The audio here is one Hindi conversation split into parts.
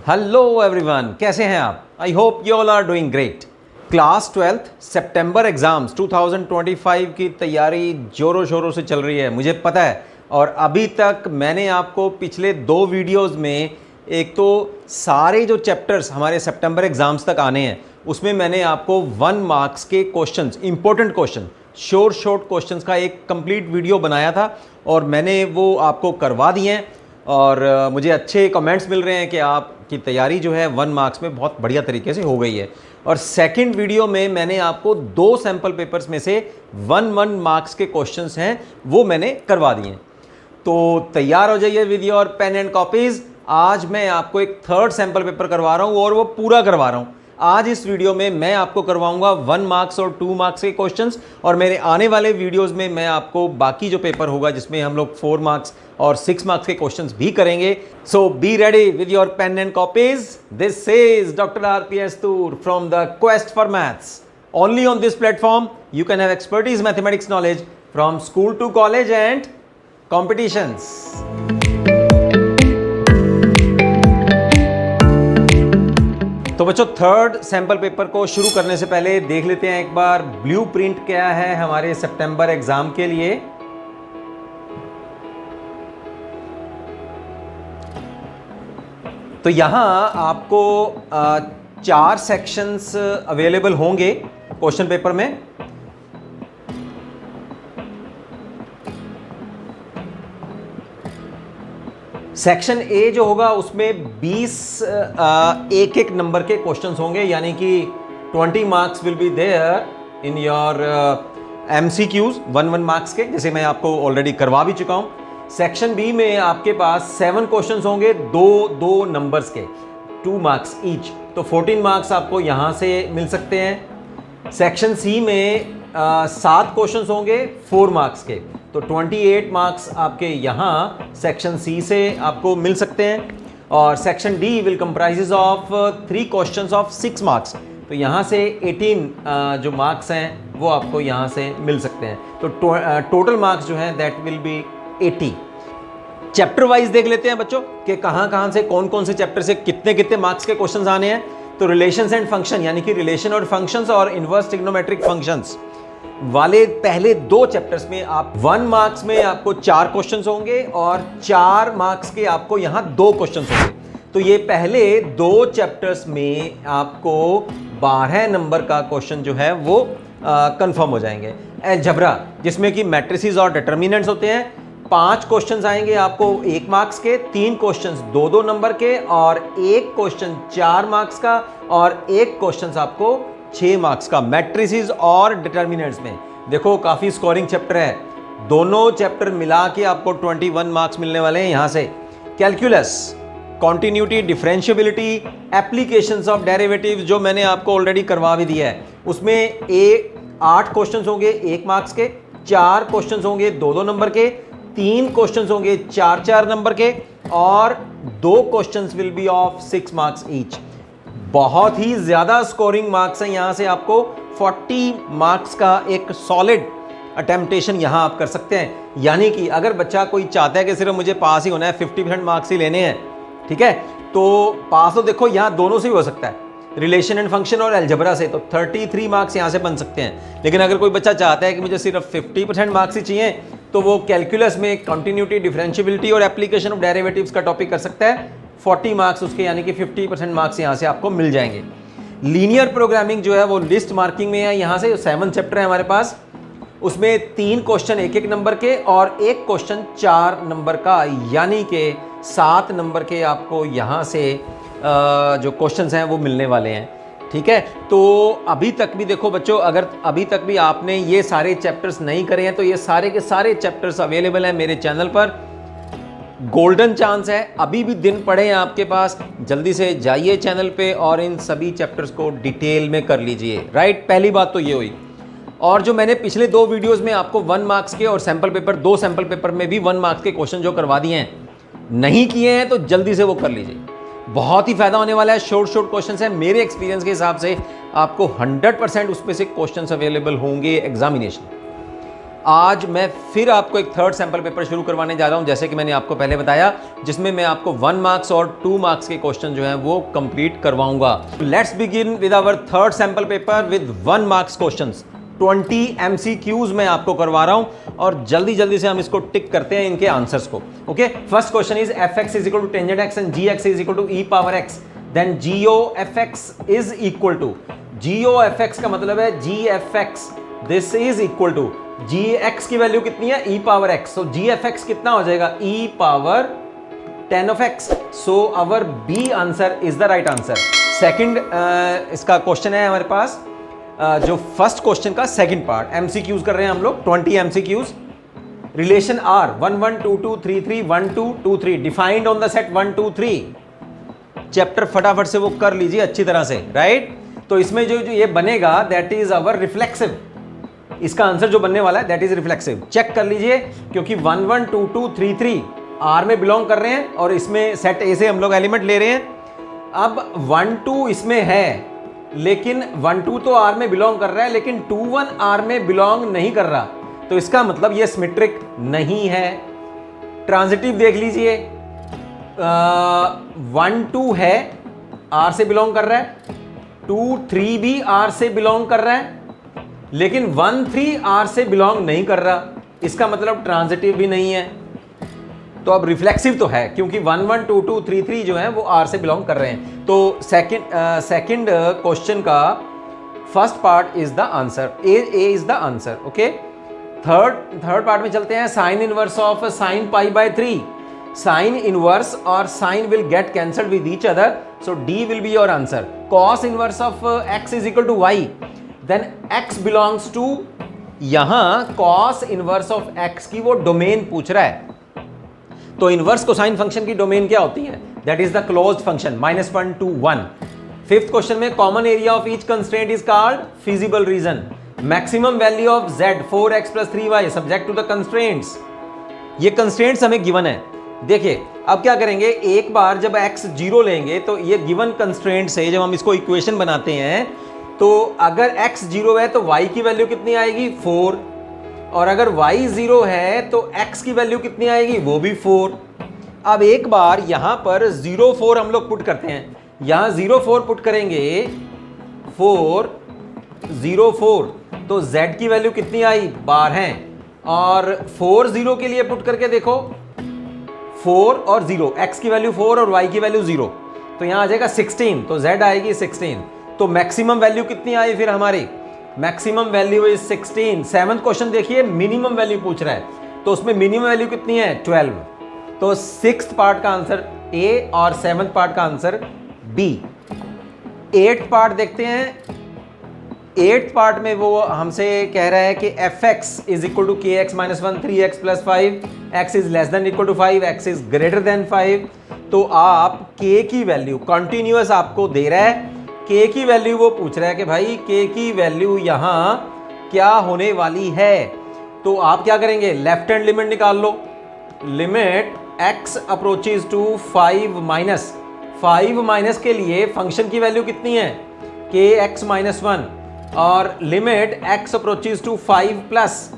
हेलो एवरीवन, कैसे हैं आप? I hope you all are doing great. Class 12th सितंबर एग्ज़ाम्स 2025 की तैयारी ज़ोरों शोरों से चल रही है, मुझे पता है। और अभी तक मैंने आपको पिछले 2 वीडियोस में एक तो सारे जो चैप्टर्स हमारे सितंबर एग्ज़ाम्स तक आने हैं उसमें मैंने आपको 1 मार्क्स के questions, important question, short questions का एक कंप्लीट वीडियो बनाया था और मैंने वो आपको करवा दिए हैं। और मुझे अच्छे कमेंट्स मिल रहे हैं कि आपकी तैयारी जो है 1 मार्क्स में बहुत बढ़िया तरीके से हो गई है। और सेकंड वीडियो में मैंने आपको 2 सैम्पल पेपर्स में से 1 मार्क्स के क्वेश्चंस हैं वो मैंने करवा दिए हैं। तो तैयार हो जाइए with your pen and copies. आज मैं आपको एक 3rd सैम्पल पेपर करवा रहा हूँ और वो पूरा करवा रहा हूँ। आज इस वीडियो में मैं आपको करवाऊंगा 1 मार्क्स और 2 मार्क्स के क्वेश्चंस, और मेरे आने वाले वीडियोस में मैं आपको बाकी जो पेपर होगा जिसमें हम लोग 4 मार्क्स और 6 मार्क्स के क्वेश्चंस भी करेंगे। So be ready with your pen and copies. This is doctor RPS Toor from the quest for maths. Only on this platform you can have expertise mathematics knowledge from school to college and competitions. तो बच्चों, 3rd सैम्पल पेपर को शुरू करने से पहले देख लेते हैं एक बार ब्लूप्रिंट क्या है हमारे सितंबर एग्जाम के लिए। तो यहां आपको 4 सेक्शंस अवेलेबल होंगे क्वेश्चन पेपर में। सेक्शन ए जो होगा उसमें 20 एक नंबर के क्वेश्चंस होंगे, यानी कि 20 marks will be there in your MCQs 1 marks के, जैसे मैं आपको ऑलरेडी करवा भी चुका हूं। सेक्शन बी में आपके पास 7 क्वेश्चंस होंगे 2 नंबर्स के, 2 मार्क्स ईच, तो 14 मार्क्स आपको यहां से मिल सकते हैं। सेक्शन सी में 7 क्वेश्चंस होंगे 4 मार्क्स के, तो 28 मार्क्स आपके यहाँ सेक्शन सी से आपको मिल सकते हैं। और section D will comprises of 3 questions of 6 marks, तो यहाँ से 18 जो मार्क्स हैं वो आपको यहाँ से मिल सकते हैं। तो टोटल मार्क्स जो हैं that will B 80। Chapter wise देख लेते हैं बच्चों कि कहाँ से कौन से चैप्टर से कितने मार्क्स के क्वेश्चन आने हैं। तो रिलेशंस एंड फंक्शन, यानी कि रिलेशन और फंक्शंस और इनवर्स ट्रिग्नोमेट्रिक फंक्शंस वाले पहले 2 चैप्टर्स में आप 1 मार्क्स में आपको 4 क्वेश्चंस होंगे और 4 मार्क्स के आपको यहाँ 2 क्वेश्चंस होंगे। तो ये पहले 2 चैप्टर्स में आपको 12 नंबर का क्वेश्चन जो है वो कंफर्म हो जाएंगे। अलजेब्रा, जिसमें कि मैट्रिसेस और डिटर्मिनेंट्स होते हैं, 5 क्वेश्चंस आएंगे आपको 1 मार्क्स के, 3 क्वेश्चंस 2 नंबर के, और 1 क्वेश्चन 4 मार्क्स का और 1 क्वेश्चन आपको 6 मार्क्स का। मैट्रिसेस और डिटर्मिनेंट्स में देखो काफ़ी स्कोरिंग चैप्टर है, दोनों चैप्टर मिला के आपको 21 मार्क्स मिलने वाले हैं यहाँ से। Calculus, continuity, differentiability, applications of derivative जो मैंने आपको ऑलरेडी करवा भी दिया है, उसमें 8 क्वेश्चंस होंगे 1 मार्क्स के, 4 क्वेश्चंस होंगे 2 नंबर के, 3 क्वेश्चंस होंगे 4 नंबर के, और 2 questions will be of 6 marks each. बहुत ही ज़्यादा स्कोरिंग मार्क्स हैं, यहाँ से आपको 40 मार्क्स का एक सॉलिड अटेम्प्टेशन यहाँ आप कर सकते हैं। यानी कि अगर बच्चा कोई चाहता है कि सिर्फ मुझे पास ही होना है, 50% मार्क्स ही लेने हैं, ठीक है, तो पास तो देखो यहाँ दोनों से ही हो सकता है, रिलेशन एंड फंक्शन और अलजेब्रा से, तो 33 मार्क्स यहाँ से बन सकते हैं। लेकिन अगर कोई बच्चा चाहता है कि मुझे सिर्फ 50% मार्क्स ही चाहिए, तो वो कैलकुलस में कंटिन्यूटी, डिफरेंशिएबिलिटी और एप्लीकेशन ऑफ डेरिवेटिव्स का टॉपिक कर सकता है। 40 मार्क्स उसके, यानी कि 50% मार्क्स यहाँ से आपको मिल जाएंगे। लीनियर प्रोग्रामिंग जो है वो लिस्ट मार्किंग में है, यहाँ से 7 चैप्टर है हमारे पास, उसमें 3 क्वेश्चन 1 नंबर के और 1 क्वेश्चन 4 नंबर का, यानी कि 7 नंबर के आपको यहाँ से जो क्वेश्चंस हैं वो मिलने वाले हैं। ठीक है, तो अभी तक भी देखो बच्चों, अगर अभी तक भी आपने ये सारे चैप्टर्स नहीं करे हैं तो ये सारे के सारे चैप्टर्स अवेलेबल हैं मेरे चैनल पर। गोल्डन चांस है, अभी भी दिन पड़े हैं आपके पास, जल्दी से जाइए चैनल पे और इन सभी चैप्टर्स को डिटेल में कर लीजिए। राइट, पहली बात तो ये हुई। और जो मैंने पिछले 2 वीडियोस में आपको 1 मार्क्स के और सैम्पल पेपर, 2 सैम्पल पेपर में भी 1 मार्क्स के क्वेश्चन जो करवा दिए हैं, नहीं किए हैं तो जल्दी से वो कर लीजिए, बहुत ही फायदा होने वाला है। शॉर्ट क्वेश्चन है, मेरे एक्सपीरियंस के हिसाब से आपको 100% उसमें से क्वेश्चन अवेलेबल होंगे एग्जामिनेशन। आज मैं फिर आपको एक थर्ड सैंपल पेपर शुरू करवाने जा रहा हूं, जैसे कि मैंने आपको पहले बताया, जिसमें मैं आपको 1 मार्क्स और 2 मार्क्स के क्वेश्चन जो हैं वो कंप्लीट करवाऊंगा। Let's begin with our third sample paper with 1 marks questions. 20 MCQs मैं आपको करवा रहा हूं और जल्दी जल्दी से हम इसको टिक करते हैं इनके आंसर्स को। Okay, first question is fx is equal to tangent x and gx is equal to e power x, then gofx is equal to, gofx का मतलब है gfx, this is equal to gx की वैल्यू कितनी है, e power x, so gfx कितना हो जाएगा, e power 10 of x, so our B answer is the right answer. Second इसका क्वेश्चन है हमारे पास, जो फर्स्ट क्वेश्चन का सेकंड पार्ट, MCQs कर रहे हैं हम लोग 20 MCQs। Relation R 1 1 2 2 3 3 1 2 2 3 defined on the set 1 2 3। Chapter फटाफट से वो कर लीजिए अच्छी तरह से, राइट। तो इसमें जो ये बनेगा दैट इज अवर रिफ्लेक्सिव, इसका आंसर जो बनने वाला है दैट इज रिफ्लेक्सिव। चेक कर लीजिए, क्योंकि 1 1 2 2 3 3 R में बिलोंग कर रहे हैं और इसमें सेट A से हम लोग एलिमेंट ले रहे हैं। अब 1 2 इसमें है, लेकिन 1 2 तो R में बिलोंग कर रहा है, लेकिन 2 1 R में बिलोंग नहीं कर रहा, तो इसका मतलब ये सिमेट्रिक नहीं है। ट्रांजिटिव देख लीजिए, 1 2 है, R से बिलोंग कर रहा है, 2 3 भी R से बिलोंग कर रहा है, लेकिन 1 3 R से बिलोंग नहीं कर रहा, इसका मतलब ट्रांजिटिव भी नहीं है। तो अब रिफ्लेक्सिव तो है, क्योंकि 1 1 2 2 3 3 जो है वो R से बिलोंग कर रहे हैं। तो सेकंड क्वेश्चन का first part is the answer, a is the answer. Okay, third part में चलते हैं। Sine inverse of sine pi by 3, sine inverse और sine will get cancelled with each other, so D will be your answer. Cos inverse of x is equal to y, then x belongs to, यहां कॉस इनवर्स ऑफ x की वो डोमेन पूछ रहा है, तो इनवर्स कोसाइन फंक्शन की डोमेन क्या होती है, that is the closed function -1 to 1। Fifth question में common area of each constraint is called feasible region. Maximum value of z 4x + 3y subject to the constraints, ये कंस्ट्रेंट्स हमें गिवन है। देखिए अब क्या करेंगे, एक बार जब x 0 लेंगे तो ये गिवन कंस्ट्रेंट से जब हम इसको इक्वेशन बनाते हैं, तो अगर x 0 है तो y की वैल्यू कितनी आएगी, 4, और अगर y 0 है तो x की वैल्यू कितनी आएगी, वो भी 4। अब एक बार यहां पर 0 4 हम लोग पुट करते हैं, यहां 0 4 पुट करेंगे, 4 0 4, तो z की वैल्यू कितनी आई, 12, और 4 0 के लिए पुट करके देखो, 4 और 0, x की वैल्यू 4 और y की वैल्यू 0, तो यहां आ जाएगा 16, तो z आएगी 16। तो मैक्सिमम वैल्यू कितनी आई फिर हमारी, maximum value is 16। Seventh question देखिए, मिनिमम वैल्यू पूछ रहा है, तो उसमें मिनिमम वैल्यू कितनी है, 12। तो सिक्स्थ पार्ट का आंसर ए और सेवंथ पार्ट का आंसर बी। एट्थ पार्ट देखते हैं। एट्थ पार्ट में वो हमसे कह रहा है कि fx is equal to kx - 1 3x + 5, x is less than equal to 5, x is greater than 5। तो आप k की वैल्यू कंटिन्यूअस आपको दे रहा है, k की वैल्यू वो पूछ रहा है कि भाई k की वैल्यू यहां क्या होने वाली है। तो आप क्या करेंगे, लेफ्ट हैंड लिमिट निकाल लो, limit x approaches to 5 minus के लिए फंक्शन की वैल्यू कितनी है, kx - 1, और limit x approaches to 5 plus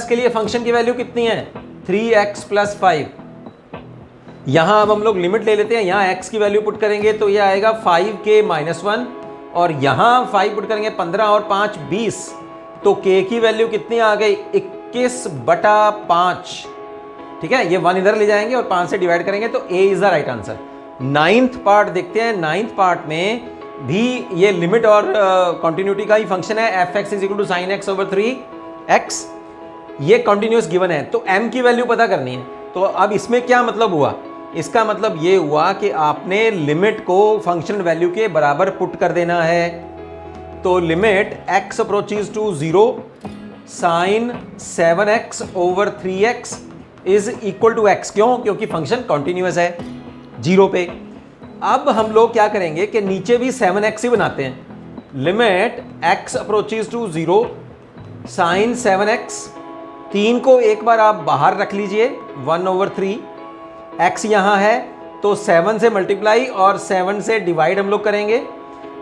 के लिए फंक्शन की वैल्यू कितनी है, 3x + 5। यहां अब हम लोग लिमिट ले लेते हैं, यहां x की वैल्यू पुट करेंगे तो ये आएगा 5k - 1, और यहां 5 पुट करेंगे 15 और 5 20, तो k की वैल्यू कितनी आ गई, 21/5। ठीक है, ये 1 इधर ले जाएंगे और 5 से डिवाइड करेंगे, तो a is the right answer. Ninth part देखते हैं। नाइन्थ पार्ट में भी ये लिमिट और कंटिन्यूटी का ही फंक्शन है, fx is equal to sin x / 3x, ये कंटिन्यूअस गिवन है, तो m की वैल्यू पता करनी है। तो अब इसमें क्या मतलब हुआ, इसका मतलब ये हुआ कि आपने लिमिट को फंक्शन वैल्यू के बराबर पुट कर देना है। तो limit x approaches to 0 sin 7x / 3x is equal to x, क्यों, क्योंकि फंक्शन कॉन्टिन्यूअस है 0 पे। अब हम लोग क्या करेंगे कि नीचे भी 7x ही बनाते हैं, limit x approaches to 0 sin 7x, 3 को एक बार आप बाहर रख लीजिए, 1/3, x यहाँ है तो 7 से मल्टीप्लाई और 7 से डिवाइड हम लोग करेंगे,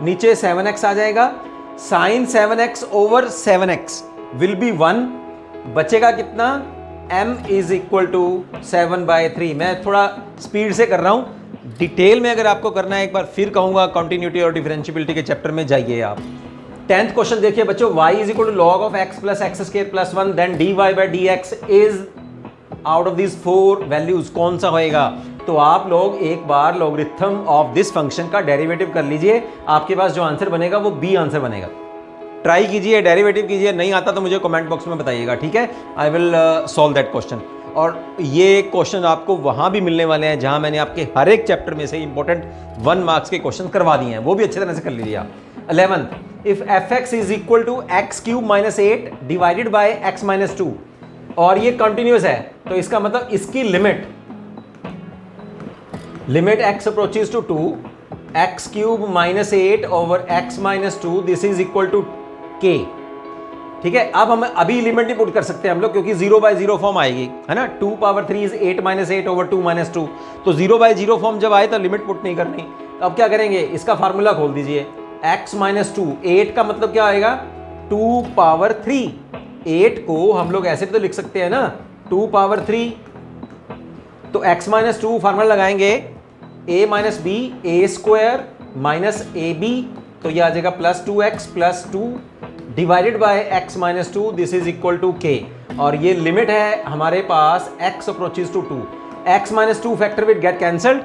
नीचे 7x आ जाएगा, sin 7x / 7x will be 1, बचेगा कितना, m इज इक्वल टू 7/3। मैं थोड़ा स्पीड से कर रहा हूं, डिटेल में अगर आपको करना है एक बार फिर कहूंगा कंटिन्यूटी और डिफरेंशियबिलिटी के चैप्टर में जाइए आप। 10th क्वेश्चन देखिए बच्चों, y is equal to log of x plus x square plus 1 then dy/dx is out of this 4 values कौन सा होएगा। तो आप लोग एक बार लॉगरिथम ऑफ दिस फंक्शन का डेरिवेटिव कर लीजिए, आपके पास जो आंसर बनेगा वो बी आंसर बनेगा। ट्राई कीजिए, डेरिवेटिव कीजिए, नहीं आता तो मुझे कमेंट बॉक्स में बताइएगा, ठीक है। I will solve that question. और ये क्वेश्चन आपको वहां भी मिलने वाले हैं जहां मैंने आपके हर एक चैप्टर में से इंपॉर्टेंट 1 मार्क्स के क्वेश्चन करवा दिए हैं, वो भी अच्छी तरह से कर लीजिए आप। 11th, if fx is equal to x cube minus 8 divided by x minus 2 और ये कंटिन्यूस है, तो इसका मतलब इसकी limit x approaches to 2 x cube minus 8 over x minus 2 this is equal to k, ठीक है। अब हम अभी लिमिट नहीं पुट कर सकते हम लोग क्योंकि 0/0 फॉर्म आएगी, है ना। 2 × 3 इज 8 - 8 ओवर 2 - 2, तो 0/0 फॉर्म जब आए तो लिमिट पुट नहीं करनी। अब क्या करेंगे, इसका फार्मूला खोल दीजिए, x माइनस 2, 8 का मतलब क्या आएगा 2/3। 8 को हम लोग ऐसे भी तो लिख सकते हैं ना 2/3, तो x माइनस 2 फार्मूला लगाएंगे a minus b a square minus a b, तो यह आ जाएगा plus 2x plus 2 divided by x minus 2 this is equal to k। और ये लिमिट है हमारे पास x approaches to 2, x minus 2 factor with get cancelled.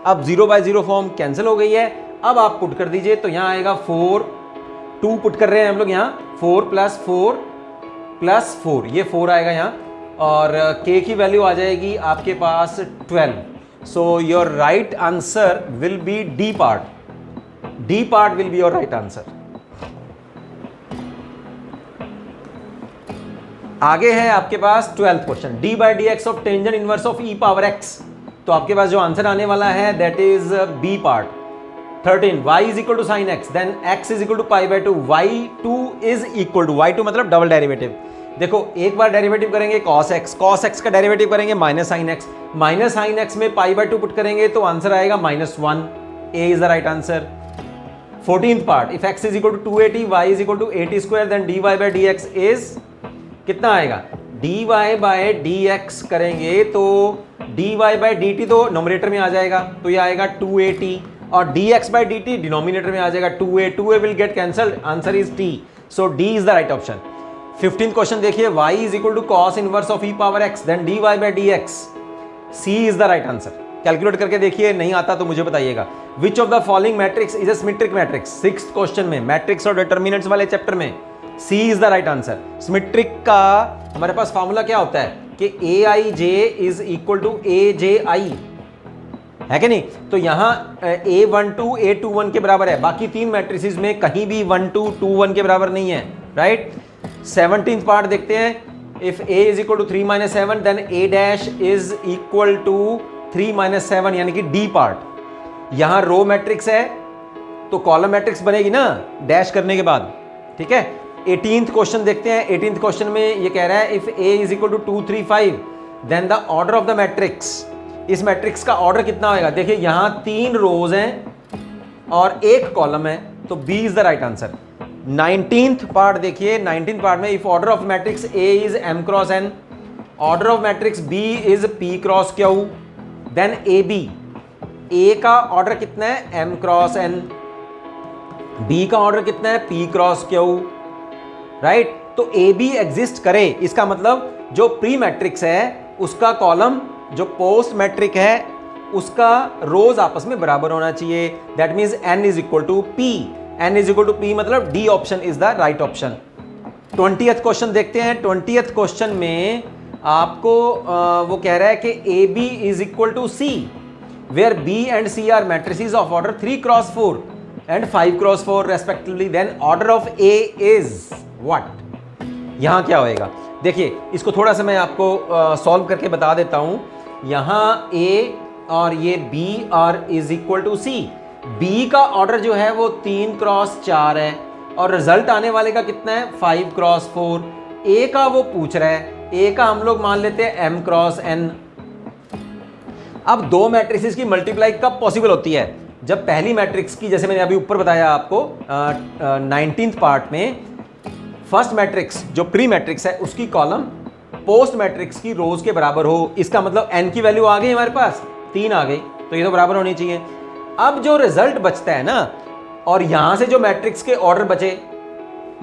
अब 0/0 फॉर्म कैंसिल हो गई है। अब आप पुट कर दीजिए, तो यहाँ आएगा 4, 2 पुट कर रहे हैं हम लोग यहाँ, 4 + 4 + 4, ये 4 आएगा यहाँ, और k की वैल्यू आ जाएगी आपके पास 12। So your right answer will be D part will be your right answer. आगे है आपके पास 12th question, d/dx of tangent inverse of e power x, तो आपके पास जो आंसर आने वाला है that is B part. 13, y is equal to sine x then x is equal to π/2, y2 is equal to, y2 मतलब डबल डेरिवेटिव। देखो एक बार डेरिवेटिव करेंगे cos x का डेरिवेटिव करेंगे माइनस साइन x में π/2 पुट करेंगे तो आंसर आएगा -1, a is the right answer. 14th part, if x is equal to 280 y is equal to 80² then dy/dx is कितना आएगा, dy/dx करेंगे तो dy/dt तो नोमिनेटर में आ जाएगा, तो ये आएगा 280 और dx/dt डिनोमिनेटर में आ जाएगा 2a will get cancelled, answer is t, so d is the right option. 15th question देखिए, y is equal to cos inverse of e power x then dy/dx, c is the right answer. Calculate करके देखिए, नहीं आता तो मुझे बताइएगा। Which of the following matrix is a symmetric matrix, 6th question में मैट्रिक्स और डिटर्मिनेंट्स वाले चैप्टर में C is the right answer. Symmetric का हमारे पास फॉर्मूला क्या होता है कि aij is equal to aj है कि नहीं, तो यहां a12 a21 के बराबर है, बाकी 3 मैट्रिसेस में कहीं भी 1 2 2 1 के बराबर नहीं है, राइट। 17th पार्ट देखते हैं, if a is equal to 3 - 7 then a dash is equal to 3 - 7 यानी कि डी पार्ट। यहां रो मैट्रिक्स है तो कॉलम मैट्रिक्स बनेगी ना डैश करने के बाद, ठीक है। 18th क्वेश्चन देखते हैं, 18th क्वेश्चन में ये कह रहा है if a is equal to 2 3 5 then the order of the matrix, इस मैट्रिक्स का ऑर्डर कितना होगा। देखिए यहां 3 रोज हैं और 1 कॉलम है, तो b is the right answer. 19th part देखिए, 19th पार्ट में if order of matrix a is m cross n, order of matrix b is p cross q then ab, a का ऑर्डर कितना है m क्रॉस n, b का ऑर्डर कितना है p क्रॉस q, राइट। तो ए बी एग्जिस्ट करे, इसका मतलब जो प्री मैट्रिक्स है उसका कॉलम, जो पोस्ट मैट्रिक है उसका रोज आपस में बराबर होना चाहिए, that means n is equal to p, n is equal to p मतलब D option is the right option. 20th question देखते हैं, 20th क्वेश्चन में आपको वो कह रहा है कि A B is equal to C where B and C are matrices of order 3 cross 4 and 5 cross 4 respectively, then order of A is what. यहां क्या होएगा, देखिए इसको थोड़ा सा मैं आपको सॉल्व करके बता देता हूं। यहां a और ये b और is equal to c, b का ऑर्डर जो है वो 3 क्रॉस 4 है और रिजल्ट आने वाले का कितना है 5 क्रॉस 4। a का वो पूछ रहा है, a का हम लोग मान लेते हैं m क्रॉस n। अब दो मैट्रिसेस की मल्टीप्लाई कब पॉसिबल होती है, जब पहली मैट्रिक्स की, जैसे मैंने अभी ऊपर बताया आपको 19th पार्ट में, फर्स्ट मैट्रिक्स जो प्री मैट्रिक्स है उसकी कॉलम पोस्ट मैट्रिक्स की रोज के बराबर हो। इसका मतलब n की वैल्यू आ गई हमारे पास, 3 आ गई, तो ये तो बराबर होनी चाहिए। अब जो रिजल्ट बचता है ना, और यहां से जो मैट्रिक्स के ऑर्डर बचे,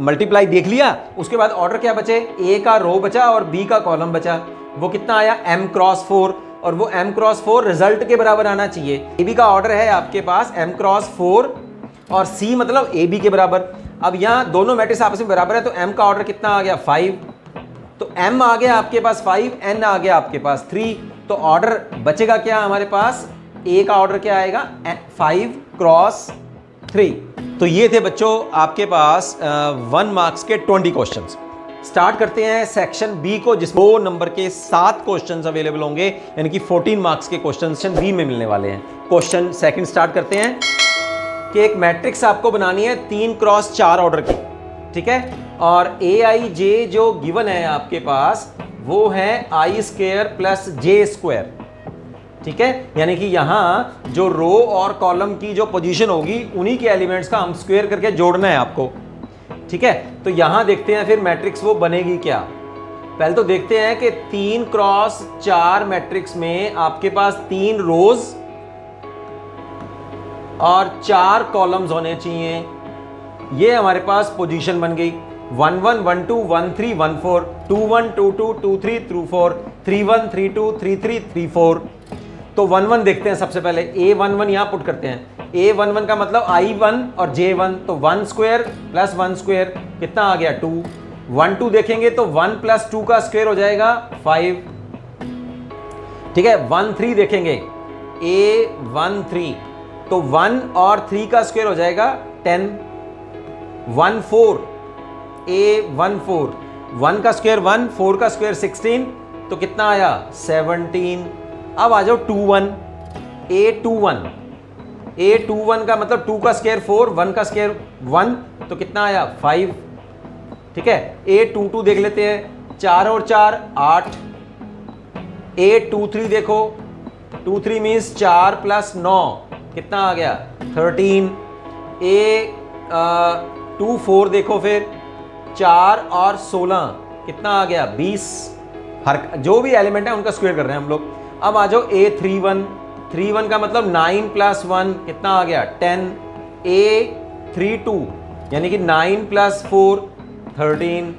मल्टीप्लाई देख लिया, उसके बाद ऑर्डर क्या बचे, ए का रो बचा और बी का कॉलम बचा। वो कितना आया, m क्रॉस 4, और वो m क्रॉस 4 रिजल्ट के बराबर आना चाहिए। ए बी का ऑर्डर है आपके पास m क्रॉस 4 और c मतलब ए बी के बराबर। अब यहाँ दोनों मैट्रिक्स आपस में बराबर है, तो m का ऑर्डर कितना आ गया, 5, तो m आ गया आपके पास 5, n आ गया आपके पास 3, तो ऑर्डर बचेगा क्या हमारे पास, a का ऑर्डर क्या आएगा, 5 क्रॉस 3। तो ये थे बच्चों आपके पास 1 मार्क्स के 20 क्वेश्चंस। स्टार्ट करते हैं सेक्शन बी को, जिसमें 2 नंबर के 7 क्वेश्चंस अवेलेबल होंगे, यानी कि 14 मार्क्स के क्वेश्चन सेक्शन बी में मिलने वाले हैं। क्वेश्चन सेकंड स्टार्ट करते हैं कि एक मैट्रिक्स आपको बनानी है 3 क्रॉस 4 ऑर्डर की, ठीक है, और ए आई जे जो गिवन है आपके पास वो है आई स्क्वायर प्लस जे स्क्वायर, ठीक है, यानी कि यहां जो रो और कॉलम की जो पोजीशन होगी उन्हीं के एलिमेंट्स का हम स्क्वायर करके जोड़ना है आपको, ठीक है। तो यहां देखते हैं फिर मैट्रिक्स वो बनेगी क्या। पहले तो देखते हैं कि 3 क्रॉस 4 मैट्रिक्स में आपके पास 3 रोज और 4 कॉलम्स होने चाहिए। ये हमारे पास पोजीशन बन गई, 1 1 1 2 1 3 1 4, 2 1 2 2 2 3 2 4, 3 1 3 2 3 3 3 4। तो 1 1 देखते हैं सबसे पहले, a1 1 यहां पुट करते हैं। a11 का मतलब i1 और j1, तो 1 स्क्वायर प्लस 1 स्क्वायर कितना आ गया, 2। 1 2 देखेंगे तो 1 प्लस 2 का स्क्वायर हो जाएगा 5, ठीक है। 1 3 देखेंगे, a1 3, तो 1 और 3 का स्क्वायर हो जाएगा 10। 1 4, a1 4, 1 का स्क्वायर 1, 4 का स्क्वायर 16, तो कितना आया 17। अब आ जाओ 2 1, a21, a21 का मतलब 2 का स्क्वायर 4, 1 का स्क्वायर 1, तो कितना आया 5, ठीक है। a22 देख लेते हैं, 4 और 4 8। a23 देखो, 2 3 मीन्स 4 प्लस 9 कितना आ गया 13। a24 देखो फिर, 4 और 16 कितना आ गया 20। हर जो भी एलिमेंट है उनका स्क्वायर कर रहे हैं हम लोग। अब आ जाओ a31, 31 का मतलब 9 प्लस 1 कितना आ गया 10। a32 यानी कि 9 प्लस 4 13।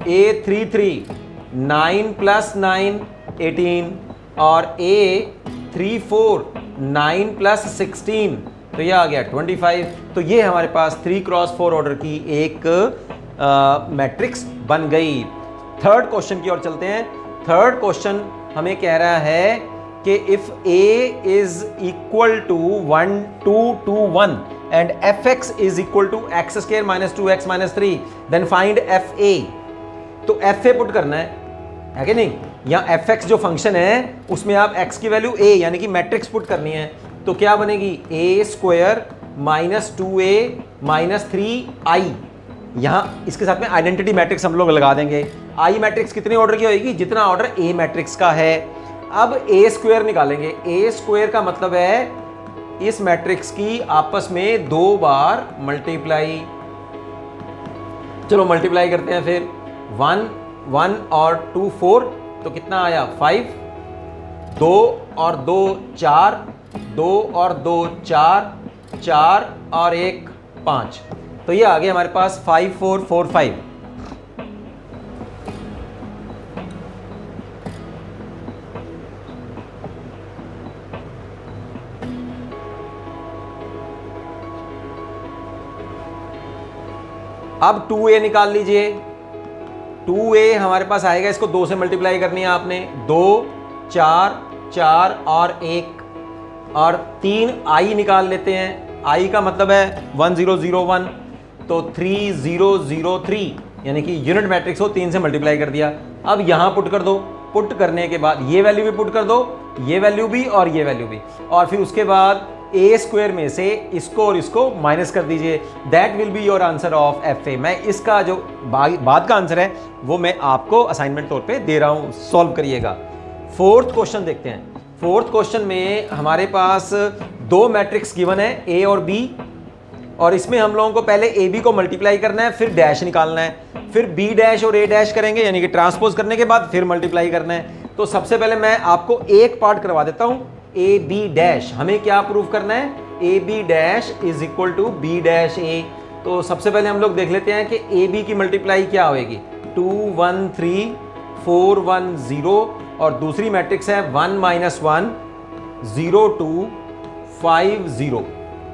a33 9 प्लस 9 18, और a34 9 प्लस 16, तो ये आ गया 25। तो ये हमारे पास 3 क्रॉस 4 ऑर्डर की एक मैट्रिक्स बन गई। थर्ड क्वेश्चन की ओर चलते हैं। थर्ड क्वेश्चन हमें कह रहा है कि if a is equal to 1 2 2 1 and fx is equal to x square minus 2x minus 3, then find fa। तो fa पुट करना है कि नहीं, या fx जो फंक्शन है उसमें आप x की वैल्यू a यानी कि मैट्रिक्स पुट करनी है, तो क्या बनेगी a square minus 2a minus 3i। यहाँ इसके साथ में आइडेंटिटी मैट्रिक्स हम लोग लगा देंगे। आई मैट्रिक्स कितने ऑर्डर की होगी, जितना ऑर्डर ए मैट्रिक्स का है। अब ए स्क्वायर निकालेंगे। ए स्क्वायर का मतलब है इस मैट्रिक्स की आपस में 2 बार मल्टीप्लाई। चलो मल्टीप्लाई करते हैं फिर, 1 1 और 2 4, तो कितना आया 5, 2 और 2 4, 2 और 2 4, 4 और 1 5, तो ये आ गया हमारे पास 5 4 4 5। अब 2a निकाल लीजिए। 2a हमारे पास आएगा, इसको 2 से मल्टीप्लाई करनी है आपने, 2 4 4 और 1 और 3 i निकाल लेते हैं। i का मतलब है 1001, तो 3003 यानी कि यूनिट मैट्रिक्स हो 3 से मल्टीप्लाई कर दिया। अब यहां पुट कर दो, पुट करने के बाद ये वैल्यू भी पुट कर दो, ये वैल्यू भी और ये वैल्यू भी, और फिर उसके बाद ए स्क्वायर में से इसको और इसको माइनस कर दीजिए। That will be your answer of F A. मैं इसका जो बाद का आंसर है वो मैं आपको असाइनमेंट तौर पे दे रहा हूं, सॉल्व करिएगा। फोर्थ क्वेश्चन देखते हैं। फोर्थ क्वेश्चन में हमारे पास 2 मैट्रिक्स गिवन है, ए और बी। और इसमें हम लोगों को पहले ए बी को मल्टीप्लाई करना है, फिर डैश निकालना है, फिर बी डैश और ए डैश करेंगे, यानी कि ट्रांसपोज करने के बाद फिर मल्टीप्लाई करना है। तो सबसे पहले मैं आपको एक पार्ट करवा देता हूं, ए बी डैश। हमें क्या प्रूव करना है, A B dash is equal to B dash A. तो सबसे पहले हम लोग देख लेते हैं कि ए बी की मल्टीप्लाई क्या होगी, 2 1 3 4 1 0, और दूसरी मैट्रिक्स है 1 -1 0 2 5 0।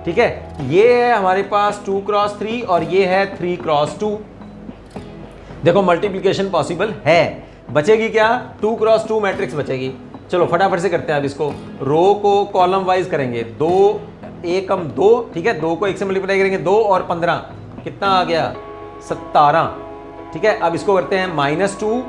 ठीक है, ये है हमारे पास 2 क्रॉस 3 और ये है 3 क्रॉस 2। देखो मल्टीप्लिकेशन पॉसिबल है। बचेगी क्या, 2 क्रॉस 2 मैट्रिक्स बचेगी। चलो फटाफट से करते हैं अब इसको, रो को कॉलम वाइज करेंगे। 2 1 कम 2, ठीक है, 2 को 1 से मल्टीप्लाई करेंगे, 2 और 15 कितना आ गया, 17। ठीक है, अब इसको करते हैं -2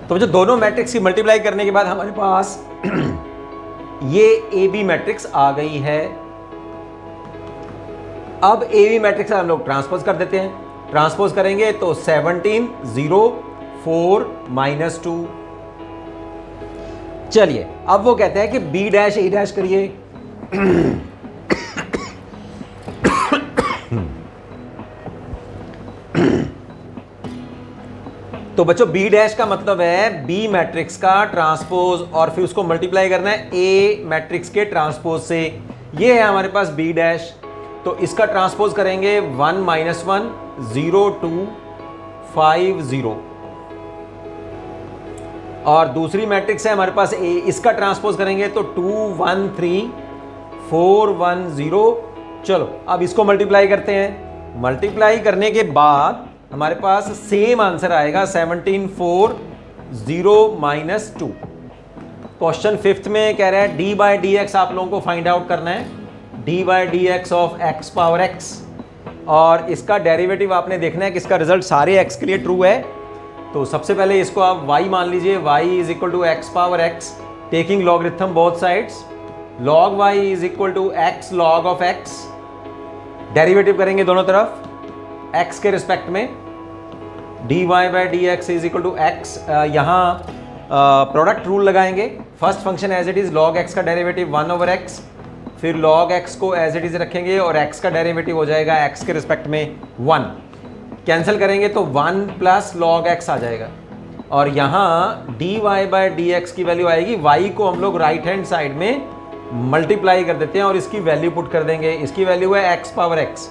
तो जो दोनों मैट्रिक्स की मल्टीप्लाई करने के बाद हमारे पास ये ए बी मैट्रिक्स आ गई है। अब ए बी मैट्रिक्स हम लोग ट्रांसपोज कर देते हैं। ट्रांसपोज करेंगे तो 17 0 4 -2। चलिए अब वो कहते हैं कि बी डैश ए डैश करिए। तो बच्चों बी डैश का मतलब है बी मैट्रिक्स का ट्रांसपोज और फिर उसको मल्टीप्लाई करना है ए मैट्रिक्स के ट्रांसपोज से। ये है हमारे पास बी डैश। तो इसका ट्रांसपोज करेंगे 1 -1 0 2 5 0, और दूसरी मैट्रिक्स है हमारे पास ए, इसका ट्रांसपोज करेंगे तो 2 1 3 4 1 0। चलो अब इसको मल्टीप्लाई करते हैं। मल्टीप्लाई करने के बाद हमारे पास सेम आंसर आएगा 17 4 0 -2। क्वेश्चन 5th में कह रहा है डी बाई डी एक्स आप लोगों को फाइंड आउट करना है, D by d x of x power x, और इसका डेरिवेटिव आपने देखना है कि इसका रिजल्ट सारे एक्स के लिए ट्रू है। तो सबसे पहले इसको आप y मान लीजिए, y is equal to x power x taking logarithm both sides, log y is equal to x log of x. Derivative करेंगे दोनों तरफ x के रिस्पेक्ट में, dy by d x is equal to x. यहाँ प्रोडक्ट रूल लगाएंगे। First function as it is log x का डेरिवेटिव 1/x, फिर log x को एज इट इज रखेंगे और x का डेरिवेटिव हो जाएगा x के रिस्पेक्ट में 1। कैंसिल करेंगे तो 1 प्लस log x आ जाएगा, और यहाँ dy बाई डी एक्स की वैल्यू आएगी, y को हम लोग राइट हैंड साइड में मल्टीप्लाई कर देते हैं और इसकी वैल्यू पुट कर देंगे। इसकी वैल्यू है x power x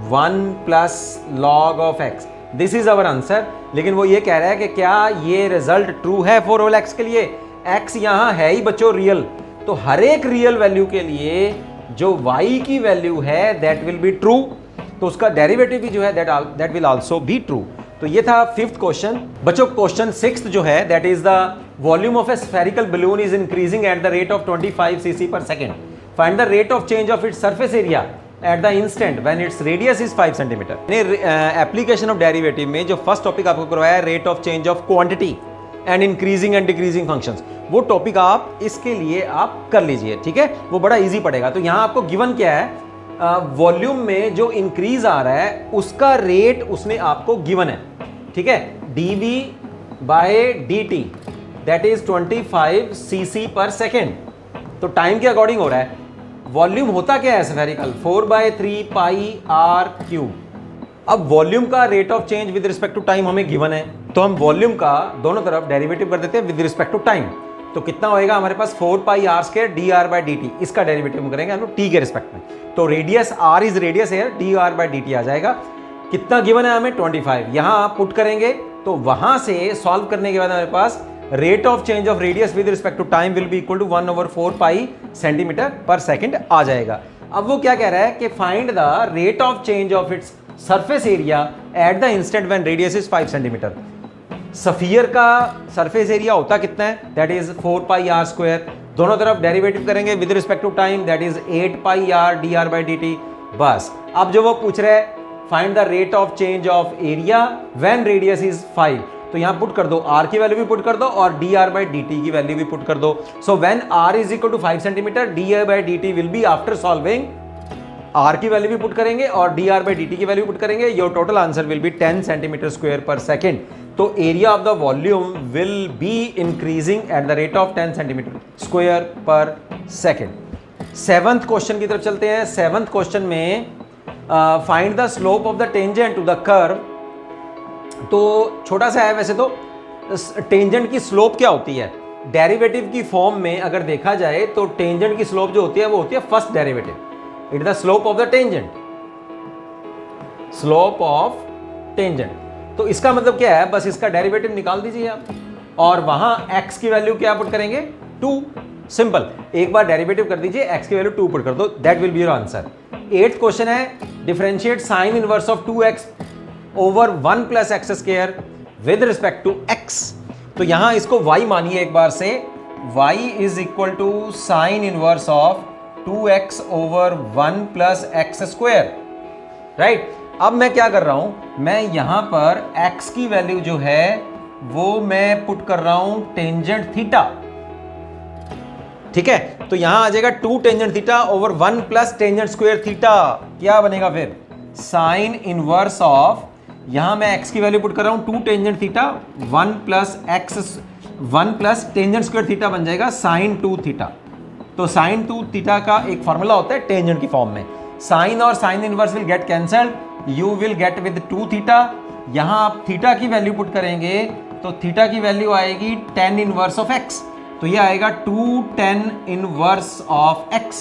1 plus log of x। This is our answer. लेकिन वो ये कह रहा है कि क्या ये रिजल्ट ट्रू है फॉर ऑल x के लिए। x यहाँ है ही बच्चों रियल, तो हर एक रियल वैल्यू के लिए जो y की वैल्यू है दैट विल बी ट्रू, तो उसका डेरिवेटिव भी जो है that will also be true. तो ये था 5th क्वेश्चन। बच्चों क्वेश्चन 6th जो है that is the volume of A spherical balloon is increasing at the rate of 25 cc per second. Find the rate of change of its surface area at the instant when its radius is 5 centimetre. Application of derivative में जो फर्स्ट टॉपिक आपको करवाया है rate of change of quantity and increasing and decreasing functions, वो टॉपिक आप इसके लिए आप कर लीजिए। ठीक है, वो बड़ा इजी पड़ेगा। तो यहाँ आपको गिवन क्या है, वॉल्यूम में जो इंक्रीज आ रहा है उसका रेट उसने आपको गिवन है। ठीक है, dv by dt that is 25 cc per second. तो टाइम के अकॉर्डिंग हो रहा है। वॉल्यूम होता क्या है स्फेरिकल, 4/3 पाई r क्यूब। अब वॉल्यूम का rate of change with respect to time हमें गिवन है, तो हम वॉल्यूम का दोनों तरफ डेरिवेटिव कर देते हैं विद रिस्पेक्ट टू टाइम। तो कितना होएगा हमारे पास 4πr² dr/dt, इसका डेरिवेटिव हम करेंगे हम लोग t के रिस्पेक्ट में। तो रेडियस r इज रेडियस है, dr/dt आ जाएगा। कितना गिवन है हमें 25, यहाँ पुट करेंगे तो वहां से सॉल्व करने के बाद हमारे पास rate of change of radius with respect to time will be equal to 1/4 pi centimetre per second आ जाएगा। अब वो क्या कह रहा है कि find the rate of change of its surface area at the instant when radius is 5 centimetre. Sphere का सरफेस एरिया होता कितना है, दैट इज 4πr²। दोनों तरफ डेरिवेटिव करेंगे with respect to time, that is 8πr dr/dt। बस अब जो वो पूछ रहे हैं find the rate of change of area when radius is 5, तो यहां पुट कर दो, r की वैल्यू भी पुट कर दो और dr/dt की वैल्यू भी पुट कर दो. So when r is equal to 5 centimetre, dr/dt will be after solving, r की वैल्यू भी पुट करेंगे और dr/dt की वैल्यू पुट करेंगे, your total answer will be 10 centimetre square per second. तो area of the volume will be increasing at the rate of 10 centimetre square per second. 7th question की तरफ चलते हैं. 7th क्वेश्चन में find the slope of the tangent to the curve. तो छोटा सा है वैसे तो. टेंजेंट की स्लोप क्या होती है? डेरिवेटिव की फॉर्म में अगर देखा जाए तो टेंजेंट की स्लोप जो होती है वो होती है first derivative. It is the slope of the tangent, slope of tangent. तो इसका मतलब क्या है? बस इसका डेरिवेटिव निकाल दीजिए आप और वहां x की वैल्यू क्या पुट करेंगे? 2. सिंपल, एक बार डेरिवेटिव कर दीजिए, x की वैल्यू 2 पुट कर दो, that will be your answer. 8th question है differentiate sine inverse of 2x over 1 plus x square with respect to x. तो यहां इसको y मानिए एक बार से, y is equal to sine inverse of 2x over 1 plus x square. Right, अब मैं क्या कर रहा हूं, मैं यहां पर x की वैल्यू जो है वो मैं पुट कर रहा हूं टेंजेंट थीटा. ठीक है, तो यहां आ जाएगा 2 tangent theta over 1 plus tangent square theta. क्या बनेगा फिर? साइन इनवर्स ऑफ, यहां मैं x की वैल्यू पुट कर रहा हूं 2 tangent theta 1 plus tangent square theta बन जाएगा साइन 2 थीटा. तो साइन 2 थीटा का एक फॉर्मूला होता है टेंजेंट की फॉर्म में. साइन और sine inverse will get cancelled, you will get with 2 theta. यहां आप थीटा की वैल्यू पुट करेंगे तो थीटा की वैल्यू आएगी tan इनवर्स ऑफ x. तो ये आएगा 2 tan इनवर्स ऑफ x.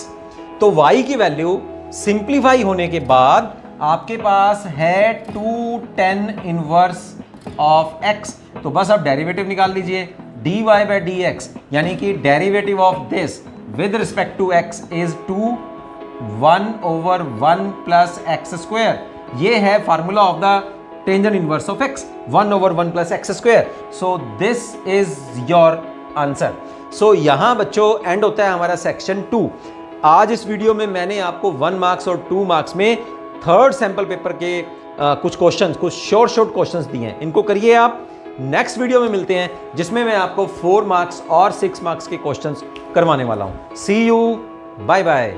तो y की वैल्यू सिंप्लीफाई होने के बाद आपके पास है 2 tan इनवर्स ऑफ x. तो बस आप डेरिवेटिव निकाल लीजिए, dy/dx, यानी कि derivative of this with respect to x is 2 1 over 1 plus x square. ये है formula of the tangent inverse of x, 1 over 1 plus x square. So this is your answer. So यहां बच्चों एंड होता है हमारा सेक्शन 2. आज इस वीडियो में मैंने आपको 1 मार्क्स और 2 मार्क्स में 3rd सैंपल पेपर के कुछ क्वेश्चंस, कुछ शॉर्ट क्वेश्चंस दिए हैं, इनको करिए आप. नेक्स्ट वीडियो में मिलते हैं जिसमें मैं आपको 4 मार्क्स और 6 मार्क्स के क्वेश्चंस करवाने वाला हूं. सी यू, बाय बाय.